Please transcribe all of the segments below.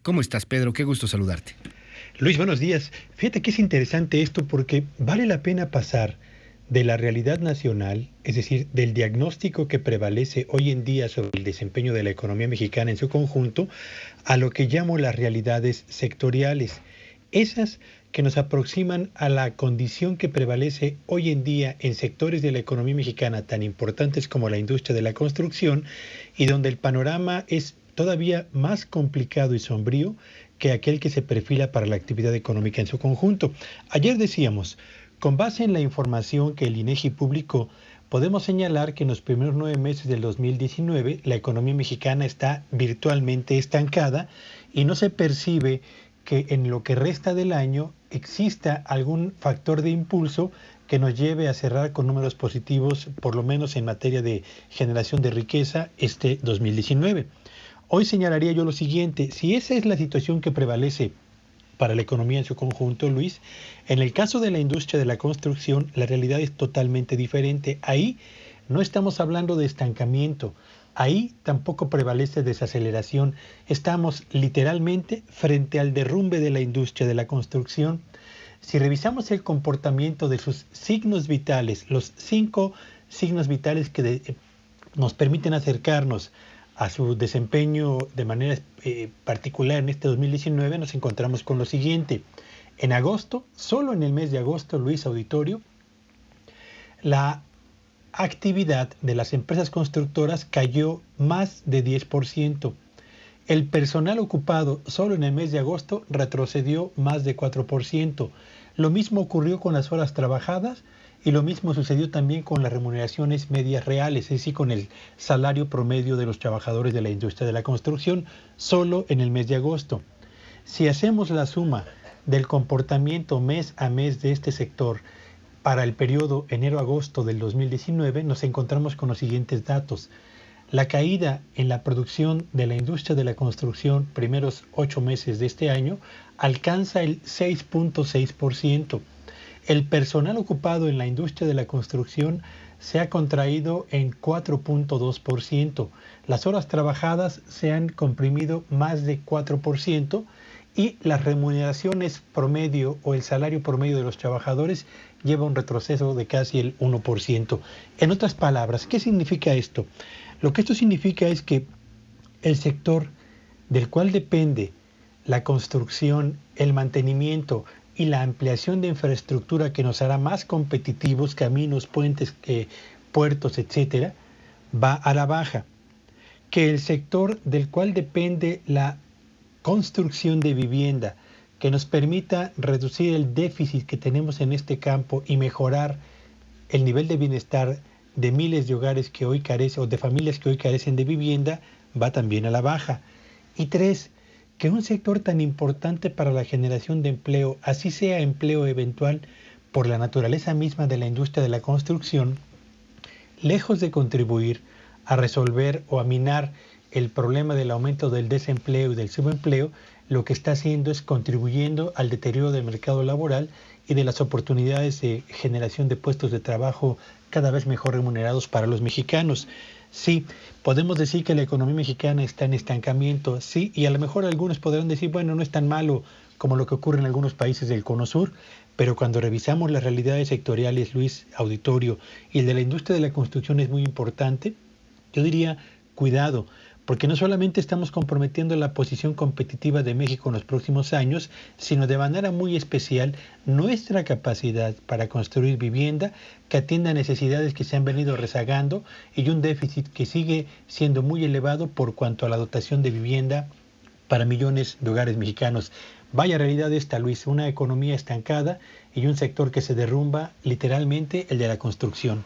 ¿Cómo estás, Pedro? Qué gusto saludarte. Luis, buenos días. Fíjate que es interesante esto porque vale la pena pasar de la realidad nacional, es decir, del diagnóstico que prevalece hoy en día sobre el desempeño de la economía mexicana en su conjunto, a lo que llamo las realidades sectoriales, esas que nos aproximan a la condición que prevalece hoy en día en sectores de la economía mexicana tan importantes como la industria de la construcción y donde el panorama es todavía más complicado y sombrío que aquel que se perfila para la actividad económica en su conjunto. Ayer decíamos, con base en la información que el INEGI publicó, podemos señalar que en los primeros 9 meses del 2019 la economía mexicana está virtualmente estancada y no se percibe que en lo que resta del año exista algún factor de impulso que nos lleve a cerrar con números positivos, por lo menos en materia de generación de riqueza, este 2019. Hoy señalaría yo lo siguiente: si esa es la situación que prevalece para la economía en su conjunto, Luis, en el caso de la industria de la construcción, la realidad es totalmente diferente. Ahí no estamos hablando de estancamiento, ahí tampoco prevalece desaceleración. Estamos literalmente frente al derrumbe de la industria de la construcción. Si revisamos el comportamiento de sus signos vitales, los 5 signos vitales que nos permiten acercarnos a su desempeño de manera particular en este 2019, nos encontramos con lo siguiente. En agosto, solo en el mes de agosto, Luis Auditorio, la actividad de las empresas constructoras cayó más de 10%. El personal ocupado solo en el mes de agosto retrocedió más de 4%. Lo mismo ocurrió con las horas trabajadas y lo mismo sucedió también con las remuneraciones medias reales, es decir, con el salario promedio de los trabajadores de la industria de la construcción solo en el mes de agosto. Si hacemos la suma del comportamiento mes a mes de este sector para el periodo enero-agosto del 2019, nos encontramos con los siguientes datos. La caída en la producción de la industria de la construcción primeros 8 meses de este año alcanza el 6.6%. El personal ocupado en la industria de la construcción se ha contraído en 4.2%. Las horas trabajadas se han comprimido más de 4% y las remuneraciones promedio o el salario promedio de los trabajadores lleva un retroceso de casi el 1%. En otras palabras, ¿qué significa esto? Lo que esto significa es que el sector del cual depende la construcción, el mantenimiento y la ampliación de infraestructura que nos hará más competitivos, caminos, puentes, puertos, etcétera, va a la baja. Que el sector del cual depende la construcción de vivienda, que nos permita reducir el déficit que tenemos en este campo y mejorar el nivel de bienestar de miles de hogares que hoy carecen o de familias que hoy carecen de vivienda, va también a la baja. Y 3, que un sector tan importante para la generación de empleo, así sea empleo eventual por la naturaleza misma de la industria de la construcción, lejos de contribuir a resolver o a minar el problema del aumento del desempleo y del subempleo, lo que está haciendo es contribuyendo al deterioro del mercado laboral y de las oportunidades de generación de puestos de trabajo cada vez mejor remunerados para los mexicanos. Sí, podemos decir que la economía mexicana está en estancamiento, sí, y a lo mejor algunos podrán decir, bueno, no es tan malo como lo que ocurre en algunos países del Cono Sur, pero cuando revisamos las realidades sectoriales, Luis Auditorio, y el de la industria de la construcción es muy importante, yo diría, cuidado, porque no solamente estamos comprometiendo la posición competitiva de México en los próximos años, sino de manera muy especial nuestra capacidad para construir vivienda que atienda a necesidades que se han venido rezagando y un déficit que sigue siendo muy elevado por cuanto a la dotación de vivienda para millones de hogares mexicanos. Vaya realidad esta, Luis, una economía estancada y un sector que se derrumba, literalmente el de la construcción.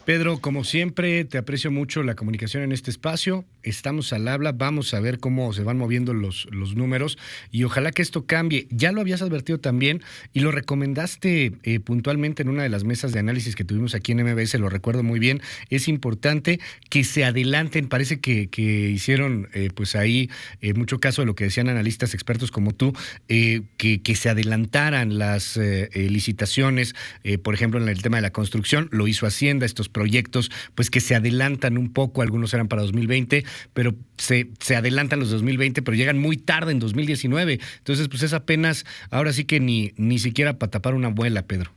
Pedro, como siempre, te aprecio mucho la comunicación en este espacio. Estamos al habla, vamos a ver cómo se van moviendo los números y ojalá que esto cambie. Ya lo habías advertido también y lo recomendaste puntualmente en una de las mesas de análisis que tuvimos aquí en MBS, lo recuerdo muy bien. Es importante que se adelanten, parece que hicieron pues ahí mucho caso de lo que decían analistas expertos como tú, que se adelantaran las licitaciones, por ejemplo, en el tema de la construcción, lo hizo Hacienda estos proyectos pues que se adelantan un poco, algunos eran para 2020, pero se adelantan los 2020, pero llegan muy tarde en 2019. Entonces, pues es apenas, ahora sí que ni siquiera para tapar una muela, Pedro.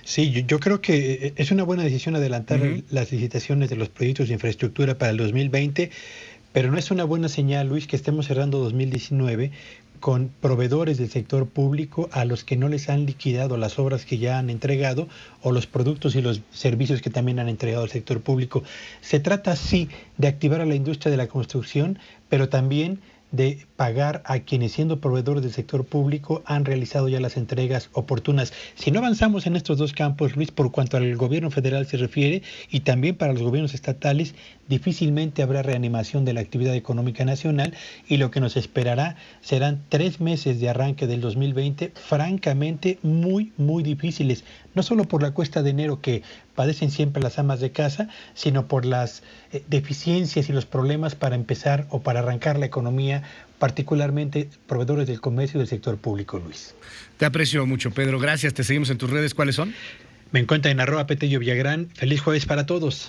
Sí, yo creo que es una buena decisión adelantar las licitaciones de los proyectos de infraestructura para el 2020, pero no es una buena señal, Luis, que estemos cerrando 2019 con proveedores del sector público a los que no les han liquidado las obras que ya han entregado o los productos y los servicios que también han entregado al sector público. Se trata, sí, de activar a la industria de la construcción, pero también de pagar a quienes, siendo proveedores del sector público, han realizado ya las entregas oportunas. Si no avanzamos en estos dos campos, Luis, por cuanto al gobierno federal se refiere, y también para los gobiernos estatales, difícilmente habrá reanimación de la actividad económica nacional, y lo que nos esperará serán 3 meses de arranque del 2020 francamente muy, muy difíciles, no solo por la cuesta de enero que padecen siempre las amas de casa, sino por las deficiencias y los problemas para empezar o para arrancar la economía, particularmente proveedores del comercio y del sector público, Luis. Te aprecio mucho, Pedro. Gracias. Te seguimos en tus redes. ¿Cuáles son? Me encuentran en @Petello Villagrán. Feliz jueves para todos.